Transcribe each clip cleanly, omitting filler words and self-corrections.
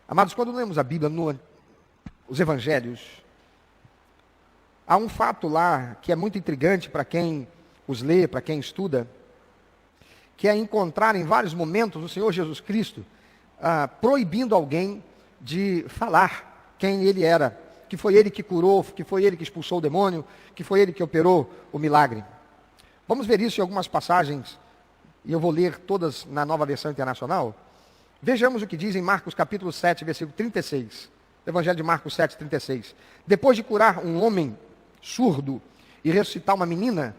Amados, quando lemos a Bíblia, os Evangelhos, há um fato lá que é muito intrigante para quem os lê, para quem estuda, que é encontrar em vários momentos o Senhor Jesus Cristo proibindo alguém de falar quem ele era, que foi ele que curou, que foi ele que expulsou o demônio, que foi ele que operou o milagre. Vamos ver isso em algumas passagens, e eu vou ler todas na Nova Versão Internacional. Vejamos o que diz em Marcos capítulo 7, versículo 36. Evangelho de Marcos 7, 36. Depois de curar um homem surdo e ressuscitar uma menina,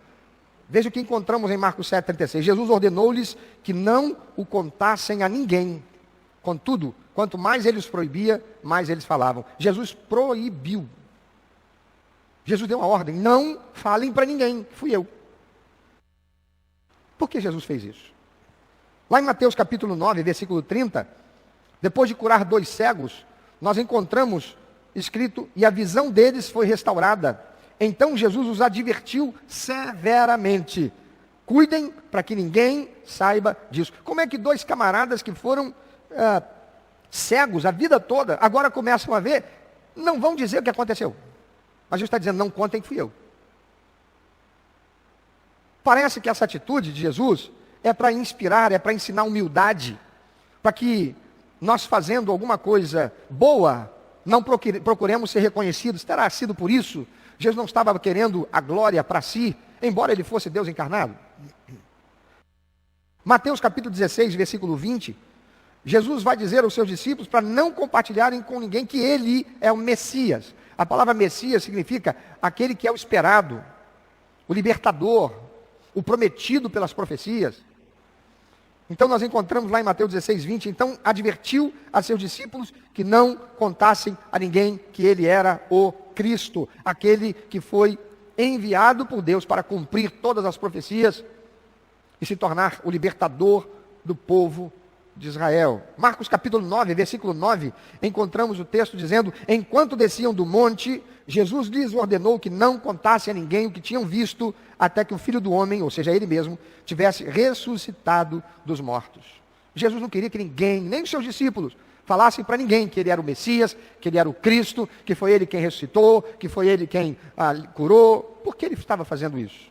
veja o que encontramos em Marcos 7, 36. Jesus ordenou-lhes que não o contassem a ninguém. Contudo, quanto mais ele os proibia, mais eles falavam. Jesus proibiu. Jesus deu uma ordem, não falem para ninguém, fui eu. Por que Jesus fez isso? Lá em Mateus capítulo 9, versículo 30, depois de curar 2 cegos, nós encontramos escrito, e a visão deles foi restaurada. Então Jesus os advertiu severamente. Cuidem para que ninguém saiba disso. Como é que 2 camaradas que foram cegos a vida toda, agora começam a ver, não vão dizer o que aconteceu. Mas Jesus está dizendo, não contem que fui eu. Parece que essa atitude de Jesus é para inspirar, é para ensinar humildade, para que nós fazendo alguma coisa boa, não procuremos ser reconhecidos. Terá sido por isso? Jesus não estava querendo a glória para si, embora ele fosse Deus encarnado. Mateus capítulo 16, versículo 20, Jesus vai dizer aos seus discípulos para não compartilharem com ninguém que ele é o Messias. A palavra Messias significa aquele que é o esperado, o libertador, o prometido pelas profecias. Então nós encontramos lá em Mateus 16, 20, então advertiu a seus discípulos que não contassem a ninguém que ele era o Cristo, aquele que foi enviado por Deus para cumprir todas as profecias e se tornar o libertador do povo de Israel. Marcos capítulo 9, versículo 9, encontramos o texto dizendo, enquanto desciam do monte, Jesus lhes ordenou que não contassem a ninguém o que tinham visto, até que o Filho do Homem, ou seja, ele mesmo, tivesse ressuscitado dos mortos. Jesus não queria que ninguém, nem os seus discípulos, falassem para ninguém que ele era o Messias, que ele era o Cristo, que foi ele quem ressuscitou, que foi ele quem curou. Por que ele estava fazendo isso?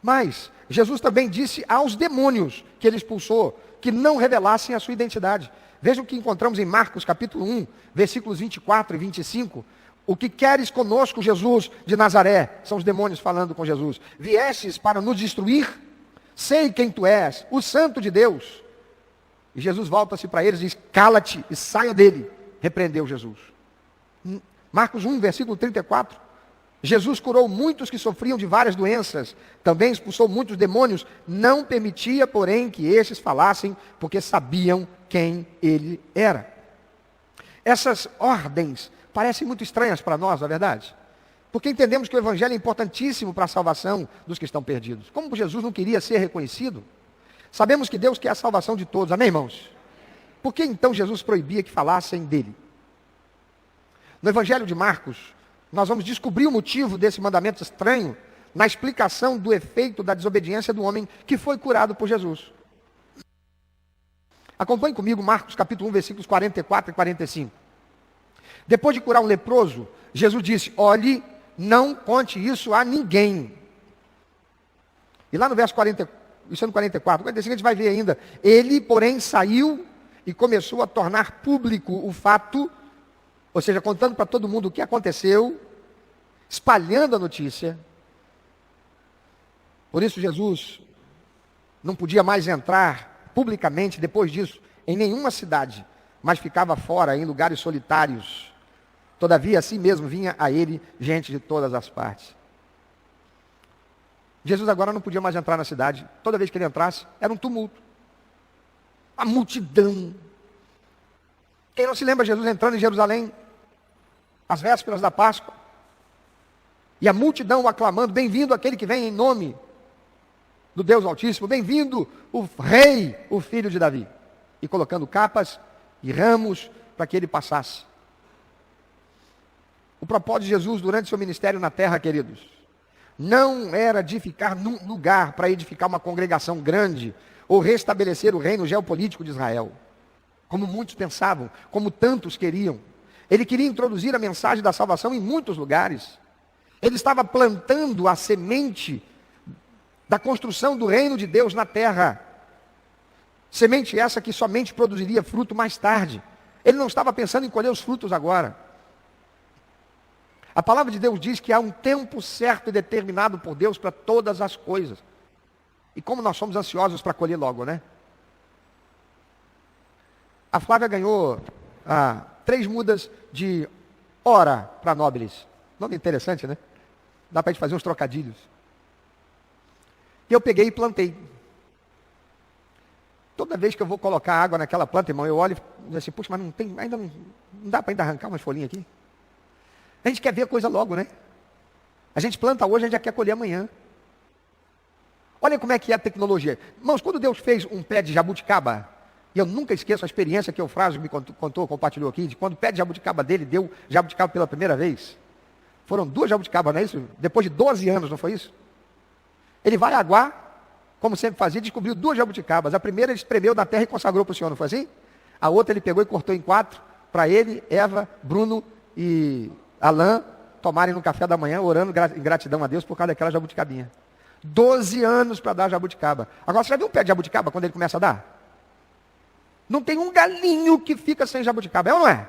Mas Jesus também disse aos demônios que ele expulsou, que não revelassem a sua identidade. Vejam o que encontramos em Marcos capítulo 1, versículos 24 e 25. O que queres conosco, Jesus de Nazaré? São os demônios falando com Jesus. Viestes para nos destruir? Sei quem tu és, o Santo de Deus. E Jesus volta-se para eles e diz, cala-te e saia dele. Repreendeu Jesus. Marcos 1, versículo 34. Jesus curou muitos que sofriam de várias doenças. Também expulsou muitos demônios. Não permitia, porém, que estes falassem, porque sabiam quem ele era. Essas ordens parecem muito estranhas para nós, não é verdade? Porque entendemos que o Evangelho é importantíssimo para a salvação dos que estão perdidos. Como Jesus não queria ser reconhecido, sabemos que Deus quer a salvação de todos, amém, irmãos? Por que então Jesus proibia que falassem dele? No Evangelho de Marcos, nós vamos descobrir o motivo desse mandamento estranho na explicação do efeito da desobediência do homem que foi curado por Jesus. Acompanhe comigo Marcos capítulo 1, versículos 44 e 45. Depois de curar um leproso, Jesus disse, olhe, não conte isso a ninguém. E lá no verso 40, isso é no 44, 45 a gente vai ver ainda. Ele, porém, saiu e começou a tornar público o fato, ou seja, contando para todo mundo o que aconteceu, espalhando a notícia. Por isso Jesus não podia mais entrar publicamente, depois disso, em nenhuma cidade, mas ficava fora, em lugares solitários. Todavia, assim mesmo, vinha a ele gente de todas as partes. Jesus agora não podia mais entrar na cidade. Toda vez que ele entrasse, era um tumulto. A multidão. Quem não se lembra de Jesus entrando em Jerusalém, às vésperas da Páscoa, e a multidão o aclamando, bem-vindo aquele que vem em nome do Deus Altíssimo, bem-vindo o Rei, o Filho de Davi. E colocando capas e ramos para que ele passasse. O propósito de Jesus durante seu ministério na terra, queridos, não era de ficar num lugar para edificar uma congregação grande ou restabelecer o reino geopolítico de Israel. como muitos pensavam, como tantos queriam. Ele queria introduzir a mensagem da salvação em muitos lugares. Ele estava plantando a semente da construção do reino de Deus na terra. Semente essa que somente produziria fruto mais tarde. Ele não estava pensando em colher os frutos agora. A palavra de Deus diz que há um tempo certo e determinado por Deus para todas as coisas. E como nós somos ansiosos para colher logo, né? A Flávia ganhou 3 mudas de hora para Nóbiles. Nome interessante, né? Dá para a gente fazer uns trocadilhos. E eu peguei e plantei. Toda vez que eu vou colocar água naquela planta, irmão, eu olho e digo assim, puxa, mas não dá para ainda arrancar umas folhinhas aqui? A gente quer ver a coisa logo, né? A gente planta hoje, a gente já quer colher amanhã. Olha como é que é a tecnologia. Irmãos, quando Deus fez um pé de jabuticaba, e eu nunca esqueço a experiência que o Frásio me compartilhou aqui, de quando o pé de jabuticaba dele deu jabuticaba pela primeira vez. Foram 2 jabuticabas, não é isso? Depois de 12 anos, não foi isso? Ele vai aguar, como sempre fazia, descobriu 2 jabuticabas. A primeira ele espremeu na terra e consagrou para o Senhor, não foi assim? A outra ele pegou e cortou em 4, para ele, Eva, Bruno e Alain tomarem no café da manhã, orando em gratidão a Deus por causa daquela jabuticabinha. 12 anos para dar jabuticaba. Agora, você já viu um pé de jabuticaba quando ele começa a dar? Não tem um galinho que fica sem jabuticaba, é ou não é?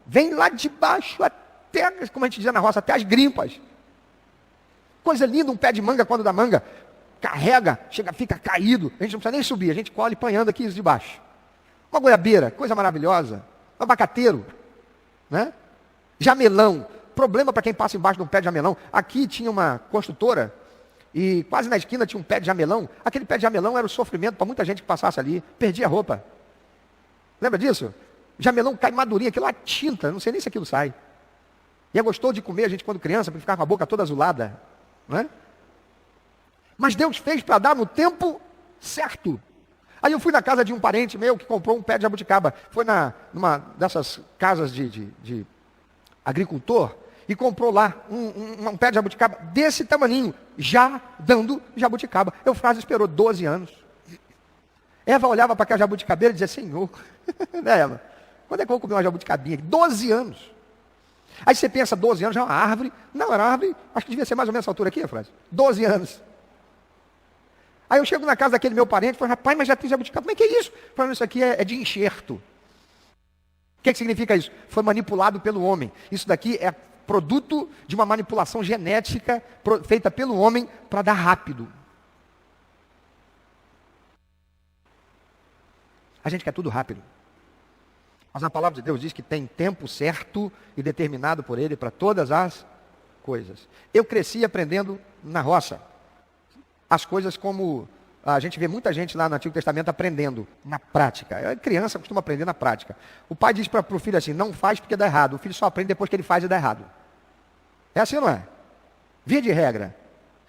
Vem lá de baixo até, como a gente dizia na roça, até as grimpas. Coisa linda, um pé de manga quando dá manga. Carrega, fica caído. A gente não precisa nem subir, a gente colhe panhando aqui de baixo. Uma goiabeira, coisa maravilhosa. Um abacateiro, né? Jamelão, problema para quem passa embaixo de um pé de jamelão. Aqui tinha uma construtora e quase na esquina tinha um pé de jamelão. Aquele pé de jamelão era o sofrimento para muita gente que passasse ali. Perdia a roupa. Lembra disso? Jamelão cai madurinho, aquilo lá tinta, não sei nem se aquilo sai. E é gostoso de comer a gente quando criança, porque ficava com a boca toda azulada. Não é? Mas Deus fez para dar no tempo certo. Aí eu fui na casa de um parente meu que comprou um pé de jabuticaba. Foi numa dessas casas de agricultor e comprou lá um pé de jabuticaba desse tamaninho, já dando jabuticaba. Eu Frásio esperou 12 anos. Eva olhava para aquela jabuticabeira e dizia, Senhor, né, Eva? Quando é que eu vou comer uma jabuticabinha? 12 anos. Aí você pensa, 12 anos já é uma árvore. Não, era uma árvore, acho que devia ser mais ou menos essa altura aqui, Frásio. 12 anos. Aí eu chego na casa daquele meu parente e falo, rapaz, mas já tem jabuticaba. Como é que é isso? Falando, isso aqui é de enxerto. O que significa isso? Foi manipulado pelo homem. Isso daqui é produto de uma manipulação genética feita pelo homem para dar rápido. A gente quer tudo rápido. Mas a palavra de Deus diz que tem tempo certo e determinado por Ele para todas as coisas. Eu cresci aprendendo na roça. As coisas como a gente vê muita gente lá no Antigo Testamento aprendendo na prática. A criança costuma aprender na prática. O pai diz para o filho assim, não faz porque dá errado. O filho só aprende depois que ele faz e dá errado. É assim ou não é? Via de regra.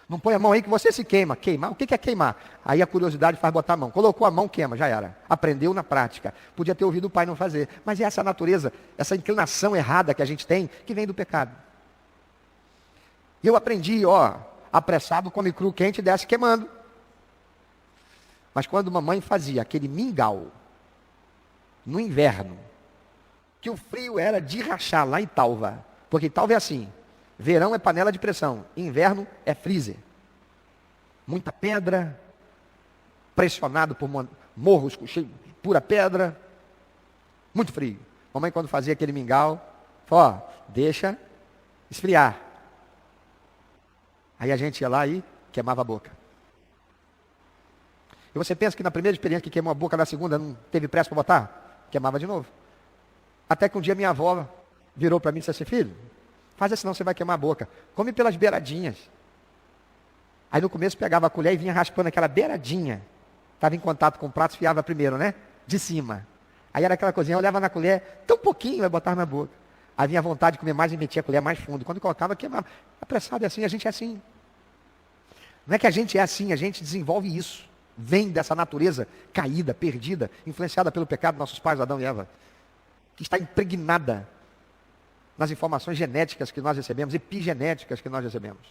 Não põe a mão aí que você se queima. Queimar? O que é queimar? Aí a curiosidade faz botar a mão. Colocou a mão, queima, já era. Aprendeu na prática. Podia ter ouvido o pai não fazer. Mas é essa natureza, essa inclinação errada que a gente tem, que vem do pecado. E eu aprendi, apressado, come cru quente e desce queimando. Mas quando mamãe fazia aquele mingau, no inverno, que o frio era de rachar lá em Talva, porque Talva é assim, verão é panela de pressão, inverno é freezer. Muita pedra, pressionado por morros cheios de pura pedra, muito frio. Mamãe quando fazia aquele mingau, falou, deixa esfriar. Aí a gente ia lá e queimava a boca. E você pensa que na primeira experiência que queimou a boca, na segunda não teve pressa para botar? Queimava de novo. Até que um dia minha avó virou para mim e disse assim, filho, faz assim não, você vai queimar a boca. Come pelas beiradinhas. Aí no começo pegava a colher e vinha raspando aquela beiradinha. Estava em contato com o prato, esfiava primeiro, né? De cima. Aí era aquela coisinha, eu olhava na colher, tão pouquinho, eu botava na boca. Aí vinha a vontade de comer mais e metia a colher mais fundo. Quando colocava, queimava. Apressado é assim, a gente é assim. Não é que a gente é assim, a gente desenvolve isso. Vem dessa natureza caída, perdida, influenciada pelo pecado dos nossos pais, Adão e Eva. Que está impregnada nas informações genéticas que nós recebemos, epigenéticas que nós recebemos.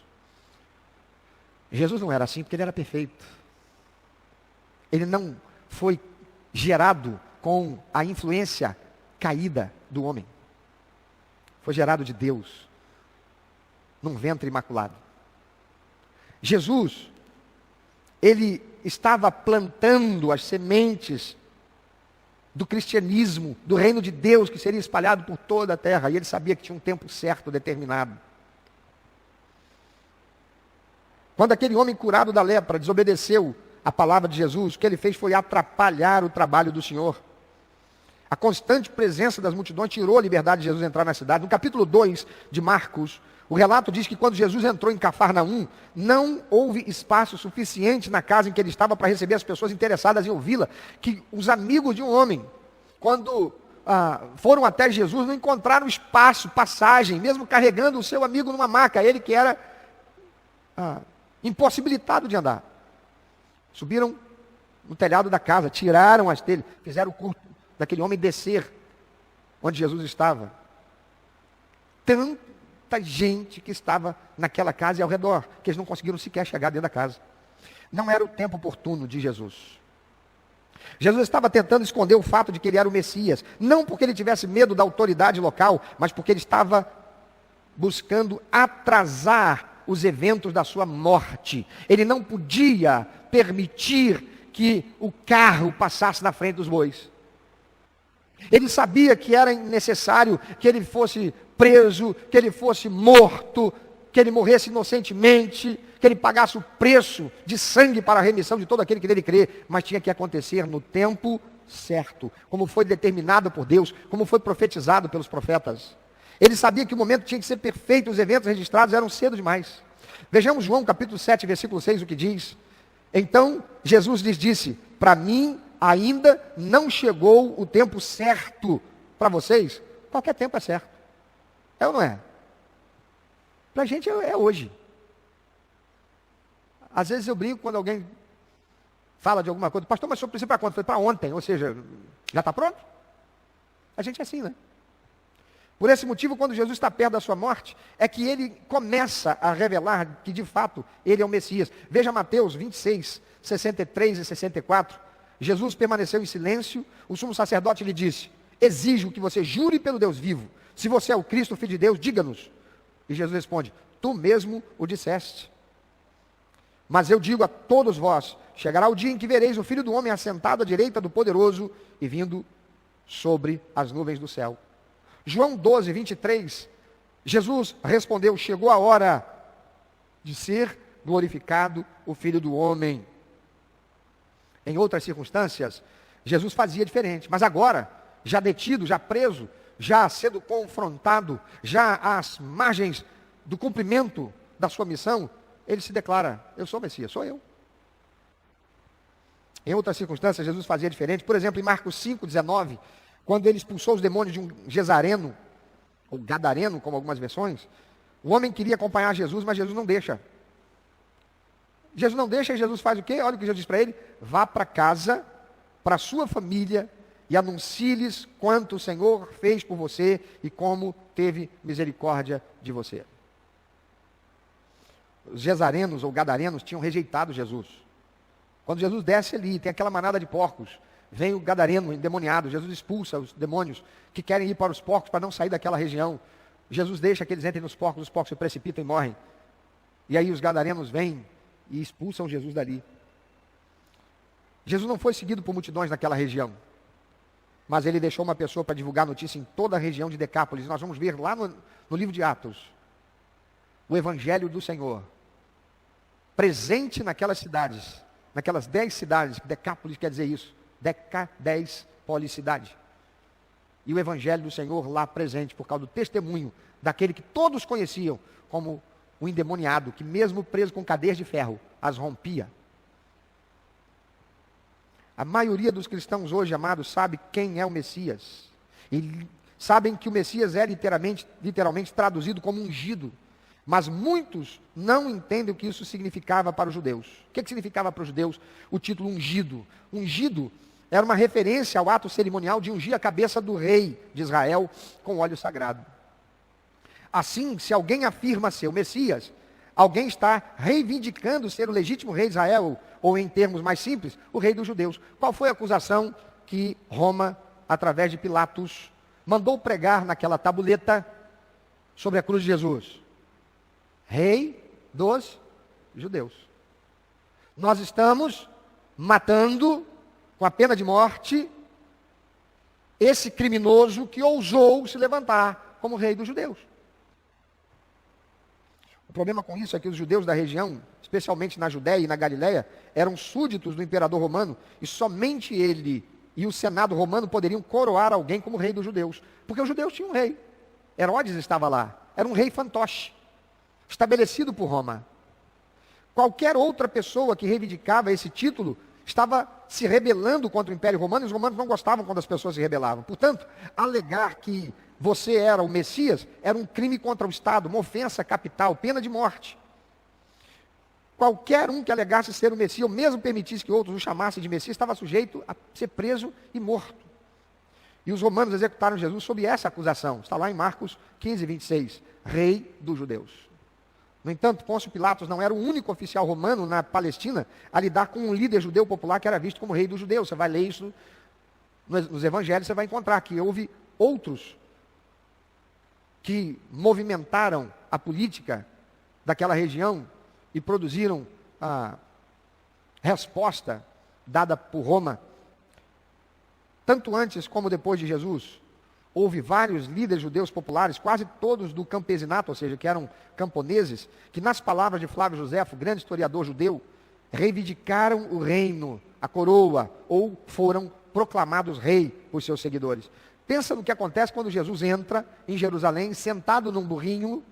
Jesus não era assim porque ele era perfeito. Ele não foi gerado com a influência caída do homem. Foi gerado de Deus, num ventre imaculado. Jesus, ele estava plantando as sementes do cristianismo, do reino de Deus, que seria espalhado por toda a terra. E ele sabia que tinha um tempo certo, determinado. Quando aquele homem curado da lepra desobedeceu a palavra de Jesus, o que ele fez foi atrapalhar o trabalho do Senhor. A constante presença das multidões tirou a liberdade de Jesus entrar na cidade. No capítulo 2 de Marcos, o relato diz que quando Jesus entrou em Cafarnaum, não houve espaço suficiente na casa em que ele estava para receber as pessoas interessadas em ouvi-la, que os amigos de um homem, quando foram até Jesus, não encontraram espaço, passagem, mesmo carregando o seu amigo numa maca, ele que era impossibilitado de andar. Subiram no telhado da casa, tiraram as telhas, fizeram o culto daquele homem descer onde Jesus estava. Tanta gente que estava naquela casa e ao redor, que eles não conseguiram sequer chegar dentro da casa. Não era o tempo oportuno de Jesus. Jesus estava tentando esconder o fato de que ele era o Messias, não porque ele tivesse medo da autoridade local, mas porque ele estava buscando atrasar os eventos da sua morte. Ele não podia permitir que o carro passasse na frente dos bois. Ele sabia que era necessário que ele fosse preso, que ele fosse morto, que ele morresse inocentemente, que ele pagasse o preço de sangue para a remissão de todo aquele que nele crê, mas tinha que acontecer no tempo certo, como foi determinado por Deus, como foi profetizado pelos profetas. Ele sabia que o momento tinha que ser perfeito, os eventos registrados eram cedo demais. Vejamos João capítulo 7, versículo 6, o que diz. Então Jesus lhes disse: para mim ainda não chegou o tempo certo. Para vocês, qualquer tempo é certo. É ou não é? Para a gente é hoje. Às vezes eu brinco quando alguém fala de alguma coisa: pastor, mas o senhor precisa para quando? Foi para ontem, ou seja, já está pronto? A gente é assim, né? Por esse motivo, quando Jesus está perto da sua morte, é que ele começa a revelar que de fato ele é o Messias. Veja Mateus 26, 63 e 64. Jesus permaneceu em silêncio, o sumo sacerdote lhe disse: exijo que você jure pelo Deus vivo. Se você é o Cristo, o Filho de Deus, diga-nos. E Jesus responde: tu mesmo o disseste. Mas eu digo a todos vós, chegará o dia em que vereis o Filho do Homem assentado à direita do Poderoso e vindo sobre as nuvens do céu. João 12, 23, Jesus respondeu: chegou a hora de ser glorificado o Filho do Homem. Em outras circunstâncias, Jesus fazia diferente, mas agora, já detido, já preso, já sendo confrontado, já às margens do cumprimento da sua missão, ele se declara: eu sou o Messias, sou eu. Em outras circunstâncias, Jesus fazia diferente. Por exemplo, em Marcos 5, 19, quando ele expulsou os demônios de um Gesareno, ou Gadareno, como algumas versões, o homem queria acompanhar Jesus, mas Jesus não deixa. Jesus não deixa e Jesus faz o quê? Olha o que Jesus diz para ele: vá para casa, para a sua família, e anuncie-lhes quanto o Senhor fez por você e como teve misericórdia de você. Os Gesarenos ou Gadarenos tinham rejeitado Jesus. Quando Jesus desce ali, tem aquela manada de porcos, vem o gadareno endemoniado, Jesus expulsa os demônios que querem ir para os porcos para não sair daquela região. Jesus deixa que eles entrem nos porcos, os porcos se precipitam e morrem. E aí os gadarenos vêm e expulsam Jesus dali. Jesus não foi seguido por multidões naquela região, mas ele deixou uma pessoa para divulgar a notícia em toda a região de Decápolis. Nós vamos ver lá no livro de Atos, o Evangelho do Senhor, presente naquelas cidades, naquelas 10 cidades, Decápolis quer dizer isso, 10 policidade. E o Evangelho do Senhor lá presente, por causa do testemunho daquele que todos conheciam como o endemoniado, que mesmo preso com cadeias de ferro, as rompia. A maioria dos cristãos hoje, amados, sabe quem é o Messias. E sabem que o Messias é literalmente traduzido como ungido. Mas muitos não entendem o que isso significava para os judeus. O que significava para os judeus o título ungido? Ungido era uma referência ao ato cerimonial de ungir a cabeça do rei de Israel com óleo sagrado. Assim, se alguém afirma ser o Messias, alguém está reivindicando ser o legítimo rei de Israel, ou em termos mais simples, o rei dos judeus. Qual foi a acusação que Roma, através de Pilatos, mandou pregar naquela tabuleta sobre a cruz de Jesus: Rei dos Judeus. Nós estamos matando, com a pena de morte, esse criminoso que ousou se levantar como rei dos judeus. O problema com isso é que os judeus da região, especialmente na Judéia e na Galiléia, eram súditos do imperador romano, e somente ele e o senado romano poderiam coroar alguém como rei dos judeus, porque os judeus tinham um rei. Herodes estava lá, era um rei fantoche, estabelecido por Roma. Qualquer outra pessoa que reivindicava esse título estava se rebelando contra o Império Romano, e os romanos não gostavam quando as pessoas se rebelavam. Portanto, alegar que você era o Messias era um crime contra o Estado, uma ofensa capital, pena de morte. Qualquer um que alegasse ser o Messias, ou mesmo permitisse que outros o chamassem de Messias, estava sujeito a ser preso e morto. E os romanos executaram Jesus sob essa acusação. Está lá em Marcos 15, 26. Rei dos judeus. No entanto, Pôncio Pilatos não era o único oficial romano na Palestina a lidar com um líder judeu popular que era visto como rei dos judeus. Você vai ler isso nos evangelhos, você vai encontrar que houve outros que movimentaram a política daquela região e produziram a resposta dada por Roma. Tanto antes como depois de Jesus, houve vários líderes judeus populares, quase todos do campesinato, ou seja, que eram camponeses, que nas palavras de Flávio Josefo, grande historiador judeu, reivindicaram o reino, a coroa, ou foram proclamados rei por seus seguidores. Pensa no que acontece quando Jesus entra em Jerusalém, sentado num burrinho,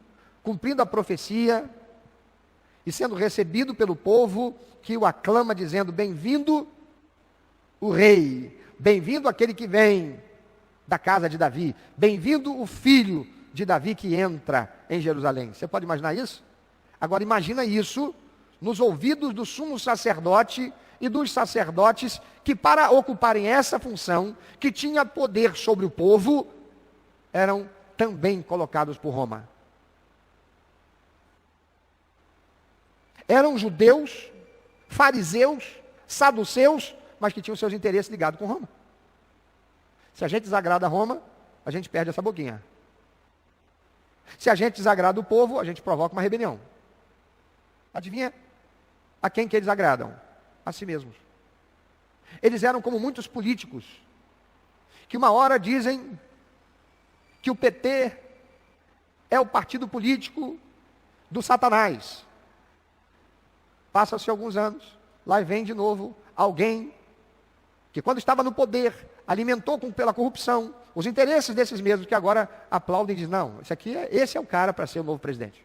cumprindo a profecia, e sendo recebido pelo povo que o aclama dizendo: bem-vindo o rei, bem-vindo aquele que vem da casa de Davi, bem-vindo o filho de Davi que entra em Jerusalém. Você pode imaginar isso? Agora imagina isso nos ouvidos do sumo sacerdote e dos sacerdotes que, para ocuparem essa função, que tinha poder sobre o povo, eram também colocados por Roma. Eram judeus, fariseus, saduceus, mas que tinham seus interesses ligados com Roma. Se a gente desagrada a Roma, a gente perde essa boquinha. Se a gente desagrada o povo, a gente provoca uma rebelião. Adivinha a quem que eles agradam? A si mesmos. Eles eram como muitos políticos, que uma hora dizem que o PT é o partido político do Satanás. Passa-se alguns anos, lá vem de novo alguém que, quando estava no poder, alimentou pela corrupção os interesses desses mesmos que agora aplaudem e dizem: não, esse é o cara para ser o novo presidente.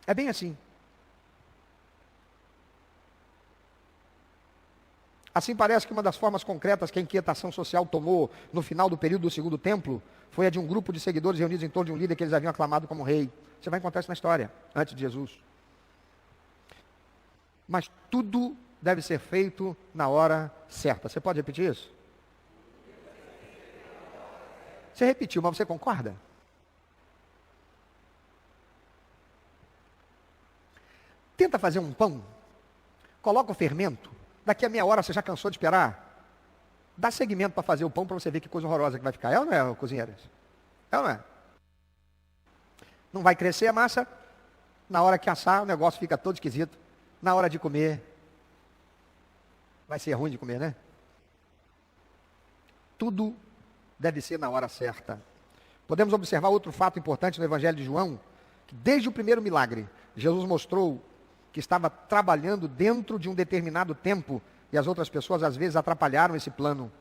É bem assim. Assim parece que uma das formas concretas que a inquietação social tomou no final do período do Segundo Templo foi a de um grupo de seguidores reunidos em torno de um líder que eles haviam aclamado como rei. Você vai encontrar isso na história, antes de Jesus. Mas tudo deve ser feito na hora certa. Você pode repetir isso? Você repetiu, mas você concorda? Tenta fazer um pão, coloca o fermento, daqui a meia hora você já cansou de esperar. Dá seguimento para fazer o pão para você ver que coisa horrorosa que vai ficar. É ou não é, cozinheiros? É ou não é? Não vai crescer a massa, na hora que assar o negócio fica todo esquisito. Na hora de comer, vai ser ruim de comer, né? Tudo deve ser na hora certa. Podemos observar outro fato importante no Evangelho de João, que desde o primeiro milagre, Jesus mostrou que estava trabalhando dentro de um determinado tempo, e as outras pessoas às vezes atrapalharam esse plano.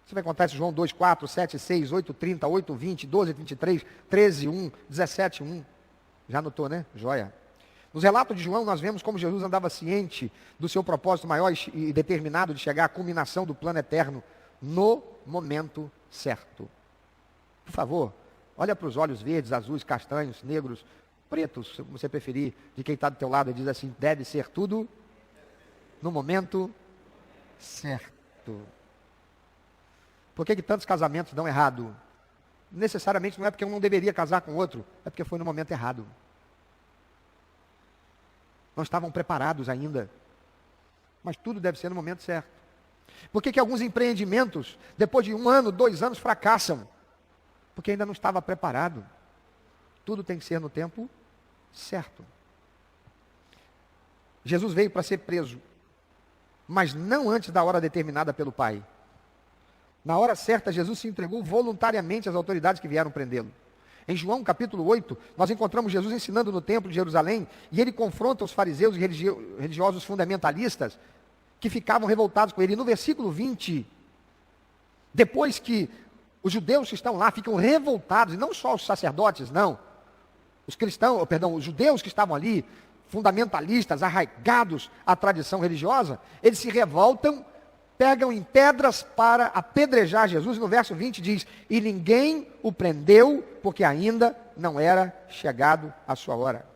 Você vai contar isso em João 2, 4, 7, 6, 8, 30, 8, 20, 12, 23, 13, 1, 17, 1. Já anotou, né? Joia. Nos relatos de João, nós vemos como Jesus andava ciente do seu propósito maior e determinado de chegar à culminação do plano eterno no momento certo. Por favor, olha para os olhos verdes, azuis, castanhos, negros, pretos, se você preferir, de quem está do teu lado e diz assim: deve ser tudo no momento certo. Por que tantos casamentos dão errado? Necessariamente não é porque um não deveria casar com o outro, é porque foi no momento errado. Não estavam preparados ainda. Mas tudo deve ser no momento certo. Por que alguns empreendimentos, depois de 1 ano, 2 anos, fracassam? Porque ainda não estava preparado. Tudo tem que ser no tempo certo. Jesus veio para ser preso, mas não antes da hora determinada pelo Pai. Na hora certa, Jesus se entregou voluntariamente às autoridades que vieram prendê-lo. Em João capítulo 8, nós encontramos Jesus ensinando no templo de Jerusalém, e ele confronta os fariseus e religiosos fundamentalistas que ficavam revoltados com ele. E no versículo 20, depois que os judeus que estão lá ficam revoltados, e não só os sacerdotes, não, os judeus que estavam ali, fundamentalistas, arraigados à tradição religiosa, eles se revoltam, pegam em pedras para apedrejar Jesus, e no verso 20 diz, e ninguém o prendeu, porque ainda não era chegado a sua hora.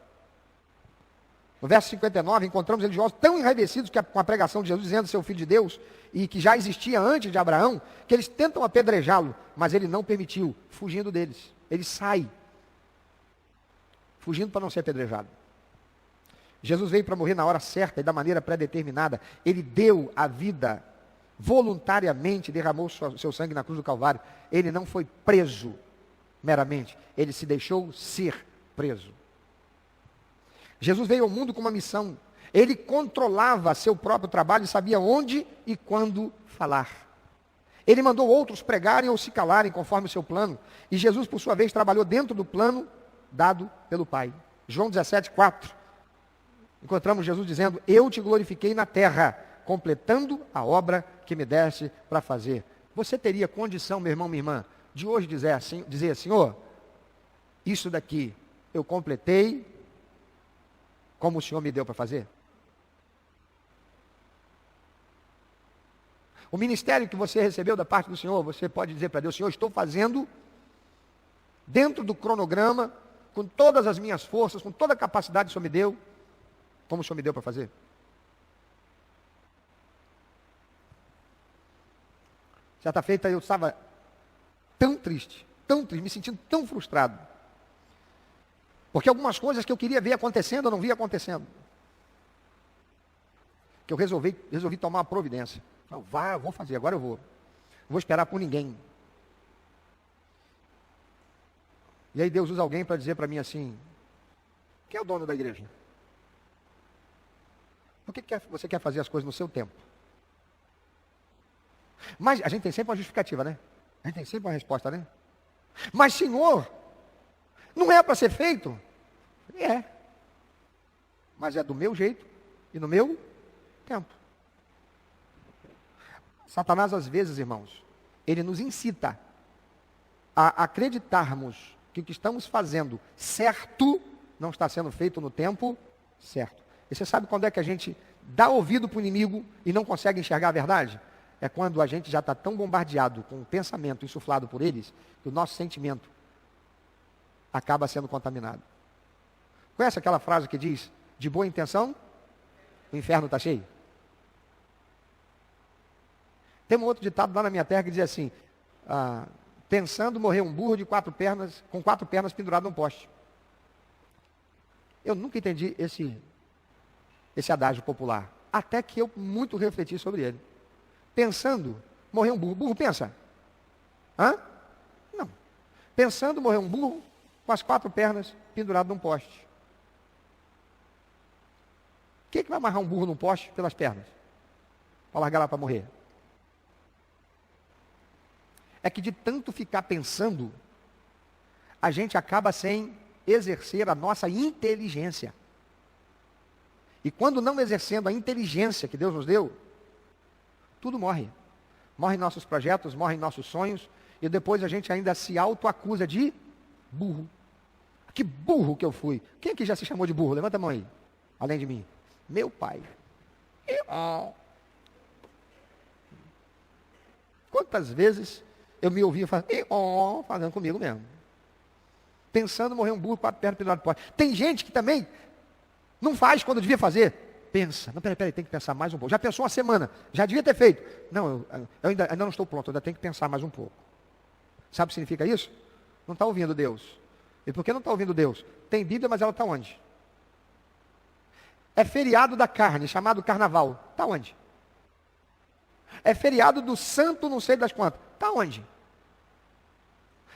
No verso 59, encontramos religiosos tão enraivecidos com a pregação de Jesus, dizendo ser o Filho de Deus, e que já existia antes de Abraão, que eles tentam apedrejá-lo, mas ele não permitiu, fugindo deles. Ele sai, fugindo para não ser apedrejado. Jesus veio para morrer na hora certa e da maneira pré-determinada. Ele deu a vida voluntariamente, derramou seu sangue na cruz do Calvário. Ele não foi preso meramente, ele se deixou ser preso. Jesus veio ao mundo com uma missão. Ele controlava seu próprio trabalho e sabia onde e quando falar. Ele mandou outros pregarem ou se calarem conforme o seu plano. E Jesus, por sua vez, trabalhou dentro do plano dado pelo Pai. João 17:4. Encontramos Jesus dizendo, eu te glorifiquei na terra, completando a obra que me deste para fazer. Você teria condição, meu irmão, minha irmã, de hoje dizer assim, Senhor, isso daqui eu completei como o Senhor me deu para fazer? O ministério que você recebeu da parte do Senhor, você pode dizer para Deus, Senhor, estou fazendo dentro do cronograma, com todas as minhas forças, com toda a capacidade que o Senhor me deu, como o Senhor me deu para fazer? Certa feita eu estava tão triste, me sentindo tão frustrado. Porque algumas coisas que eu queria ver acontecendo, eu não via acontecendo. Que eu resolvi tomar uma providência. Eu vou fazer, agora eu vou. Não vou esperar por ninguém. E aí Deus usa alguém para dizer para mim assim, quem é o dono da igreja? Por que você quer fazer as coisas no seu tempo? Mas a gente tem sempre uma justificativa, né? A gente tem sempre uma resposta, né? Mas, Senhor, não é para ser feito? É. Mas é do meu jeito e no meu tempo. Satanás, às vezes, irmãos, ele nos incita a acreditarmos que o que estamos fazendo certo não está sendo feito no tempo certo. E você sabe quando é que a gente dá ouvido para o inimigo e não consegue enxergar a verdade? É quando a gente já está tão bombardeado com o pensamento insuflado por eles, que o nosso sentimento acaba sendo contaminado. Conhece aquela frase que diz, de boa intenção, o inferno está cheio? Tem um outro ditado lá na minha terra que diz assim, pensando morrer um burro de 4 pernas, com 4 pernas pendurado num poste. Eu nunca entendi esse adágio popular, até que eu muito refleti sobre ele. Pensando, morrer um burro. Burro pensa? Não. Pensando, morrer um burro com as 4 pernas pendurado num poste. O que vai amarrar um burro num poste pelas pernas? Para largar lá para morrer? É que de tanto ficar pensando, a gente acaba sem exercer a nossa inteligência. E quando não exercendo a inteligência que Deus nos deu, tudo morre. Morrem nossos projetos, morrem nossos sonhos, e depois a gente ainda se autoacusa de burro. Que burro que eu fui. Quem aqui já se chamou de burro? Levanta a mão aí. Além de mim. Meu pai. Quantas vezes eu me ouvia fazendo comigo mesmo. Pensando morrer um burro, 4 pernas pendurado no poste. Tem gente que também não faz quando devia fazer. Pensa. Não, peraí, tem que pensar mais um pouco. Já pensou uma semana, já devia ter feito. Não, eu ainda não estou pronto, eu ainda tenho que pensar mais um pouco. Sabe o que significa isso? Não está ouvindo Deus. E por que não está ouvindo Deus? Tem Bíblia, mas ela está onde? É feriado da carne, chamado carnaval. Está onde? É feriado do santo não sei das quantas. Está onde?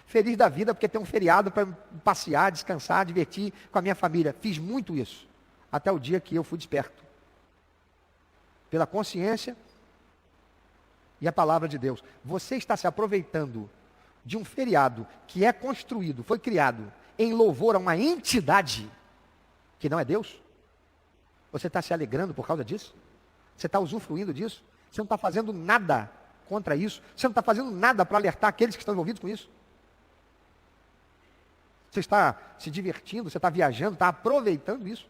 Feliz da vida porque tem um feriado para passear, descansar, divertir com a minha família. Fiz muito isso. Até o dia que eu fui desperto. Pela consciência e a palavra de Deus. Você está se aproveitando de um feriado que é construído, foi criado em louvor a uma entidade que não é Deus? Você está se alegrando por causa disso? Você está usufruindo disso? Você não está fazendo nada contra isso? Você não está fazendo nada para alertar aqueles que estão envolvidos com isso? Você está se divertindo, você está viajando, está aproveitando isso?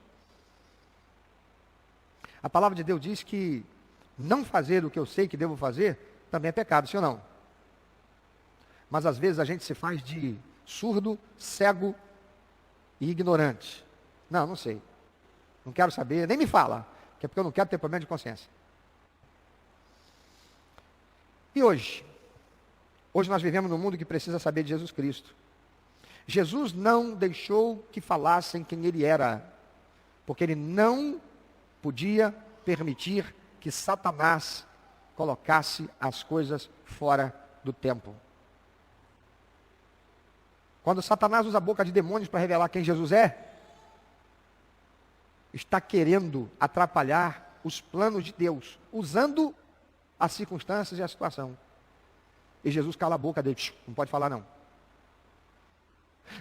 A palavra de Deus diz que não fazer o que eu sei que devo fazer também é pecado, sim ou não? Mas às vezes a gente se faz de surdo, cego e ignorante. Não sei. Não quero saber, nem me fala, que é porque eu não quero ter problema de consciência. E hoje? Hoje nós vivemos num mundo que precisa saber de Jesus Cristo. Jesus não deixou que falassem quem ele era, porque ele não podia permitir que Satanás colocasse as coisas fora do tempo. Quando Satanás usa a boca de demônios para revelar quem Jesus é, está querendo atrapalhar os planos de Deus, usando as circunstâncias e a situação. E Jesus cala a boca dele, não pode falar não.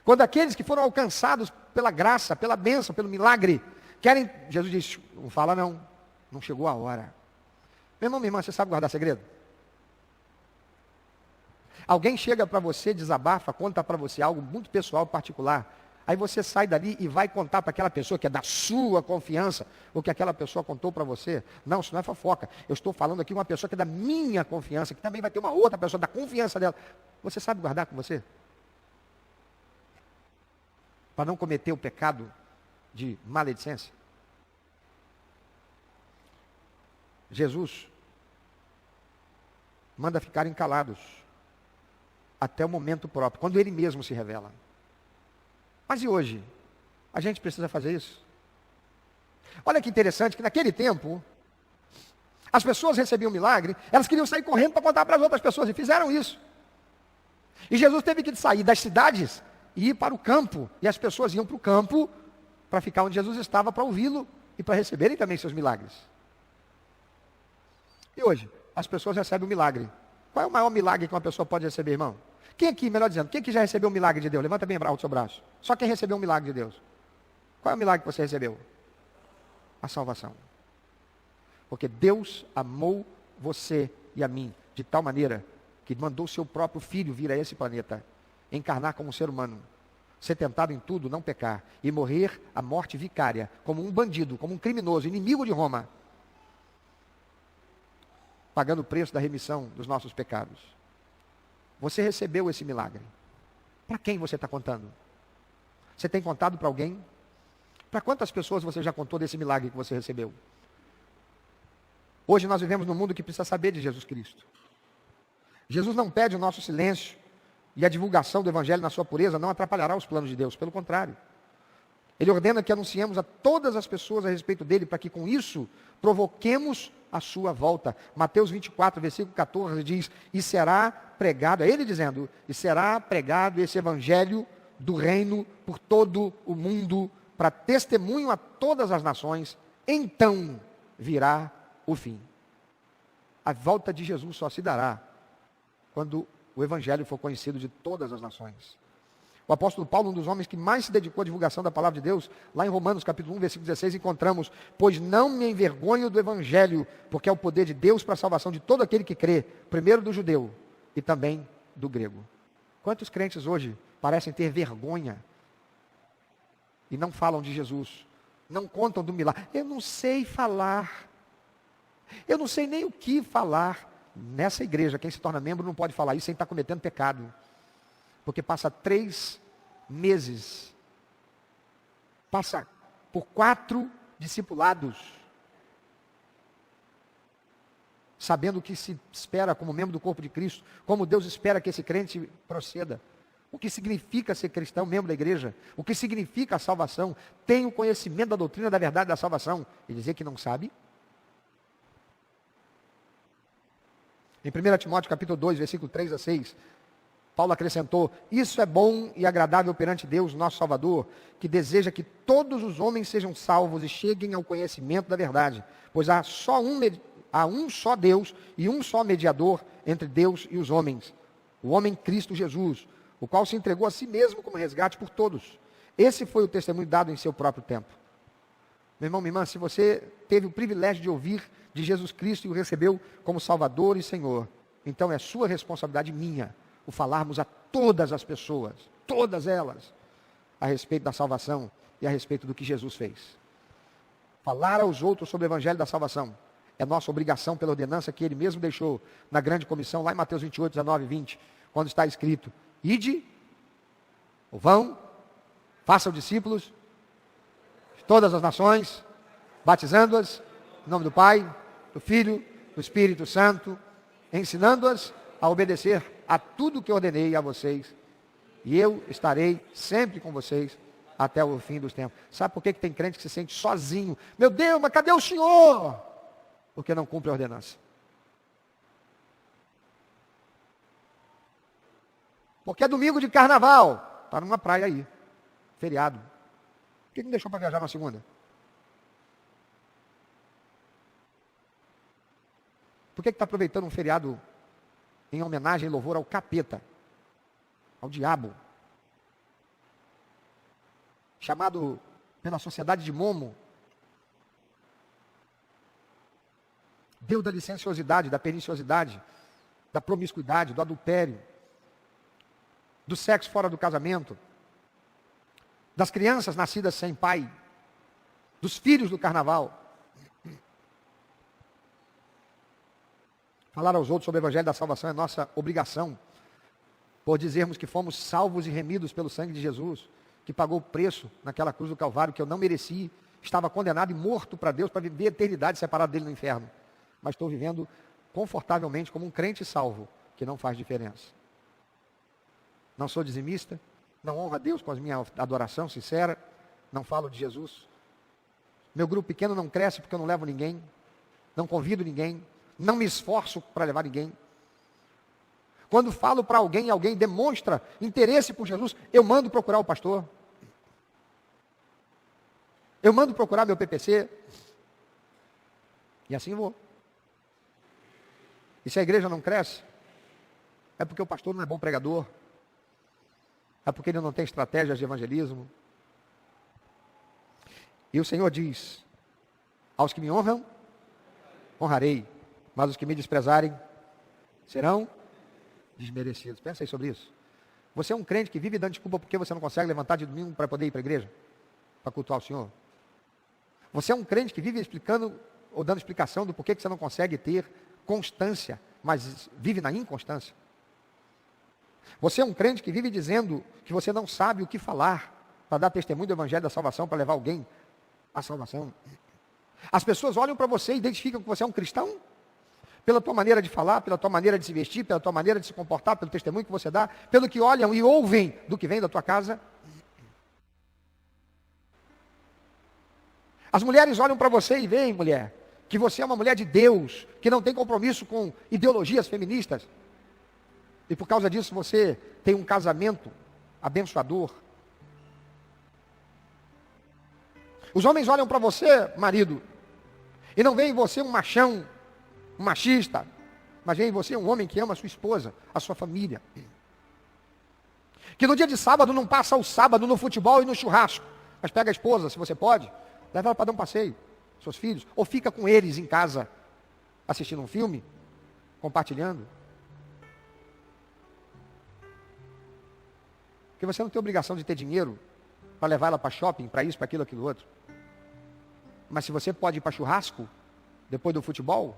Quando aqueles que foram alcançados pela graça, pela bênção, pelo milagre, querem, Jesus diz, não fala não chegou a hora. Meu irmão, minha irmã, você sabe guardar segredo? Alguém chega para você, desabafa, conta para você algo muito pessoal, particular. Aí você sai dali e vai contar para aquela pessoa que é da sua confiança, o que aquela pessoa contou para você. Não, isso não é fofoca. Eu estou falando aqui de uma pessoa que é da minha confiança, que também vai ter uma outra pessoa da confiança dela. Você sabe guardar com você? Para não cometer o pecado de maledicência? Jesus manda ficarem calados até o momento próprio, quando ele mesmo se revela. Mas e hoje? A gente precisa fazer isso? Olha que interessante que naquele tempo, as pessoas recebiam milagre, elas queriam sair correndo para contar para as outras pessoas, e fizeram isso. E Jesus teve que sair das cidades e ir para o campo, e as pessoas iam para o campo para ficar onde Jesus estava, para ouvi-lo e para receberem também seus milagres. E hoje, as pessoas recebem o milagre. Qual é o maior milagre que uma pessoa pode receber, irmão? Quem aqui, melhor dizendo, quem aqui já recebeu um milagre de Deus? Levanta bem alto o seu braço. Só quem recebeu um milagre de Deus. Qual é o milagre que você recebeu? A salvação. Porque Deus amou você e a mim de tal maneira que mandou o seu próprio Filho vir a esse planeta, encarnar como um ser humano, ser tentado em tudo, não pecar, e morrer a morte vicária, como um bandido, como um criminoso, inimigo de Roma, pagando o preço da remissão dos nossos pecados. Você recebeu esse milagre. Para quem você está contando? Você tem contado para alguém? Para quantas pessoas você já contou desse milagre que você recebeu? Hoje nós vivemos num mundo que precisa saber de Jesus Cristo. Jesus não pede o nosso silêncio, e a divulgação do Evangelho na sua pureza não atrapalhará os planos de Deus, pelo contrário. Ele ordena que anunciemos a todas as pessoas a respeito dele, para que com isso provoquemos a sua volta. Mateus 24, versículo 14 diz, e será pregado, é ele dizendo, e será pregado esse evangelho do reino por todo o mundo, para testemunho a todas as nações, então virá o fim. A volta de Jesus só se dará quando o evangelho for conhecido de todas as nações. O apóstolo Paulo, um dos homens que mais se dedicou à divulgação da palavra de Deus, lá em Romanos capítulo 1, versículo 16, encontramos, pois não me envergonho do evangelho, porque é o poder de Deus para a salvação de todo aquele que crê, primeiro do judeu e também do grego. Quantos crentes hoje parecem ter vergonha e não falam de Jesus, não contam do milagre? Eu não sei falar, eu não sei nem o que falar. Nessa igreja, quem se torna membro não pode falar isso sem estar cometendo pecado. Porque passa 3 meses, passa por 4 discipulados, sabendo o que se espera como membro do corpo de Cristo, como Deus espera que esse crente proceda, o que significa ser cristão, membro da igreja, o que significa a salvação, tem o conhecimento da doutrina da verdade da salvação, e dizer que não sabe? Em 1 Timóteo capítulo 2, versículo 3 a 6, Paulo acrescentou: isso é bom e agradável perante Deus, nosso Salvador, que deseja que todos os homens sejam salvos e cheguem ao conhecimento da verdade. Pois há um só Deus e um só mediador entre Deus e os homens, o homem Cristo Jesus, o qual se entregou a si mesmo como resgate por todos. Esse foi o testemunho dado em seu próprio tempo. Meu irmão, minha irmã, se você teve o privilégio de ouvir de Jesus Cristo e o recebeu como Salvador e Senhor, então é sua responsabilidade, minha, o falarmos a todas as pessoas, todas elas, a respeito da salvação e a respeito do que Jesus fez. Falar aos outros sobre o Evangelho da salvação é nossa obrigação pela ordenança que Ele mesmo deixou na grande comissão, lá em Mateus 28, 19 e 20, quando está escrito: ide, ou vão, façam discípulos de todas as nações, batizando-as em nome do Pai, do Filho, do Espírito Santo, ensinando-as a obedecer a tudo que ordenei a vocês, e eu estarei sempre com vocês até o fim dos tempos. Sabe por que tem crente que se sente sozinho? Meu Deus, mas cadê o Senhor? Porque não cumpre a ordenança. Porque é domingo de carnaval, está numa praia aí, feriado. Por que não deixou para viajar na segunda? Por que está aproveitando um feriado em homenagem e louvor ao capeta, ao diabo, chamado pela sociedade de Momo, Deus da licenciosidade, da perniciosidade, da promiscuidade, do adultério, do sexo fora do casamento, das crianças nascidas sem pai, dos filhos do carnaval. Falar aos outros sobre o Evangelho da salvação é nossa obrigação, por dizermos que fomos salvos e remidos pelo sangue de Jesus, que pagou o preço naquela cruz do Calvário que eu não mereci, estava condenado e morto para Deus para viver a eternidade separado dele no inferno. Mas estou vivendo confortavelmente como um crente salvo, que não faz diferença. Não sou dizimista, não honro a Deus com a minha adoração sincera, não falo de Jesus. Meu grupo pequeno não cresce porque eu não levo ninguém, não convido ninguém, não me esforço para levar ninguém. Quando falo para alguém e alguém demonstra interesse por Jesus, eu mando procurar o pastor. Eu mando procurar meu PPC. E assim vou. E se a igreja não cresce, é porque o pastor não é bom pregador. É porque ele não tem estratégias de evangelismo. E o Senhor diz: aos que me honram, honrarei, mas os que me desprezarem serão desmerecidos. Pensa aí sobre isso. Você é um crente que vive dando desculpa porque você não consegue levantar de domingo para poder ir para a igreja, para cultuar o Senhor. Você é um crente que vive explicando ou dando explicação do porquê que você não consegue ter constância, mas vive na inconstância. Você é um crente que vive dizendo que você não sabe o que falar para dar testemunho do Evangelho da salvação, para levar alguém à salvação. As pessoas olham para você e identificam que você é um cristão pela tua maneira de falar, pela tua maneira de se vestir, pela tua maneira de se comportar, pelo testemunho que você dá, pelo que olham e ouvem do que vem da tua casa. As mulheres olham para você e veem, mulher, que você é uma mulher de Deus, que não tem compromisso com ideologias feministas. E por causa disso você tem um casamento abençoador. Os homens olham para você, marido, e não veem em você um machão, um machista, mas veem em você um homem que ama a sua esposa, a sua família. Que no dia de sábado não passa o sábado no futebol e no churrasco, mas pega a esposa, se você pode, leva ela para dar um passeio, seus filhos, ou fica com eles em casa, assistindo um filme, compartilhando. Porque você não tem obrigação de ter dinheiro para levar ela para shopping, para isso, para aquilo, aquilo outro. Mas se você pode ir para churrasco, depois do futebol,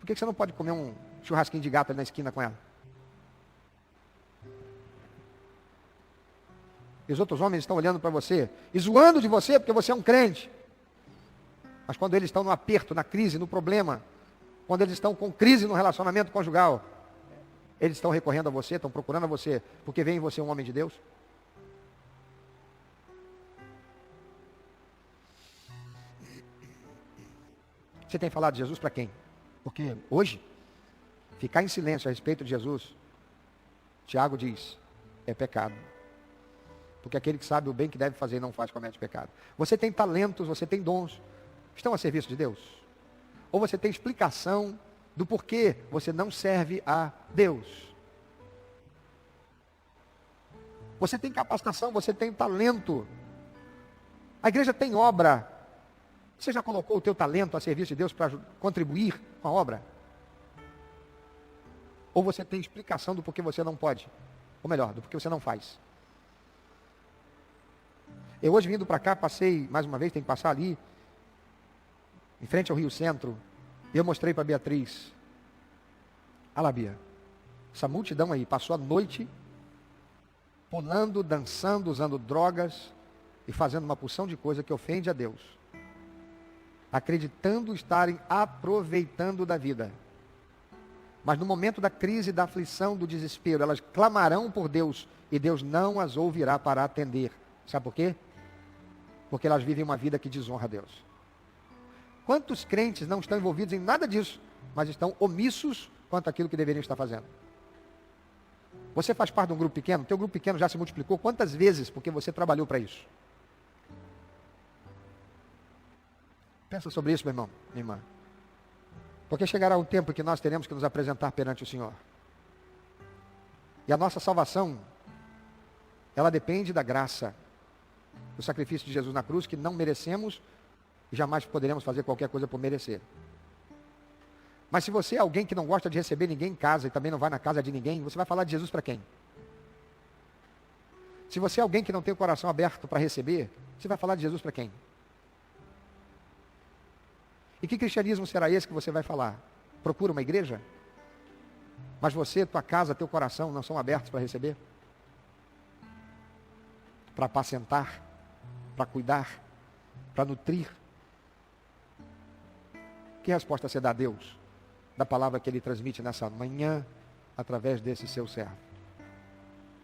por que você não pode comer um churrasquinho de gato ali na esquina com ela? E os outros homens estão olhando para você e zoando de você porque você é um crente. Mas quando eles estão no aperto, na crise, no problema, quando eles estão com crise no relacionamento conjugal, eles estão recorrendo a você, estão procurando a você, porque veem em você um homem de Deus. Você tem falado de Jesus para quem? Porque hoje, ficar em silêncio a respeito de Jesus, Tiago diz, é pecado. Porque aquele que sabe o bem que deve fazer e não faz, comete pecado. Você tem talentos, você tem dons, estão a serviço de Deus? Ou você tem explicação do porquê você não serve a Deus? Você tem capacitação, você tem talento. A igreja tem obra. Você já colocou o teu talento a serviço de Deus para contribuir com a obra? Ou você tem explicação do porquê você não pode? Ou melhor, do porquê você não faz? Eu hoje vindo para cá, passei, mais uma vez, tem que passar ali, em frente ao Rio Centro, e eu mostrei para a Beatriz. Olha lá, Bia, essa multidão aí passou a noite pulando, dançando, usando drogas e fazendo uma porção de coisa que ofende a Deus, acreditando estarem aproveitando da vida. Mas no momento da crise, da aflição, do desespero, elas clamarão por Deus e Deus não as ouvirá para atender. Sabe por quê? Porque elas vivem uma vida que desonra a Deus. Quantos crentes não estão envolvidos em nada disso, mas estão omissos quanto àquilo que deveriam estar fazendo? Você faz parte de um grupo pequeno, teu grupo pequeno já se multiplicou quantas vezes porque você trabalhou para isso? Pensa sobre isso, meu irmão, minha irmã. Porque chegará um tempo que nós teremos que nos apresentar perante o Senhor. E a nossa salvação, ela depende da graça, do sacrifício de Jesus na cruz, que não merecemos e jamais poderemos fazer qualquer coisa por merecer. Mas se você é alguém que não gosta de receber ninguém em casa e também não vai na casa de ninguém, você vai falar de Jesus para quem? Se você é alguém que não tem o coração aberto para receber, você vai falar de Jesus para quem? E que cristianismo será esse que você vai falar? Procura uma igreja? Mas você, tua casa, teu coração não são abertos para receber? Para apacentar? Para cuidar? Para nutrir? Que resposta você dá a Deus? Da palavra que Ele transmite nessa manhã, através desse seu servo.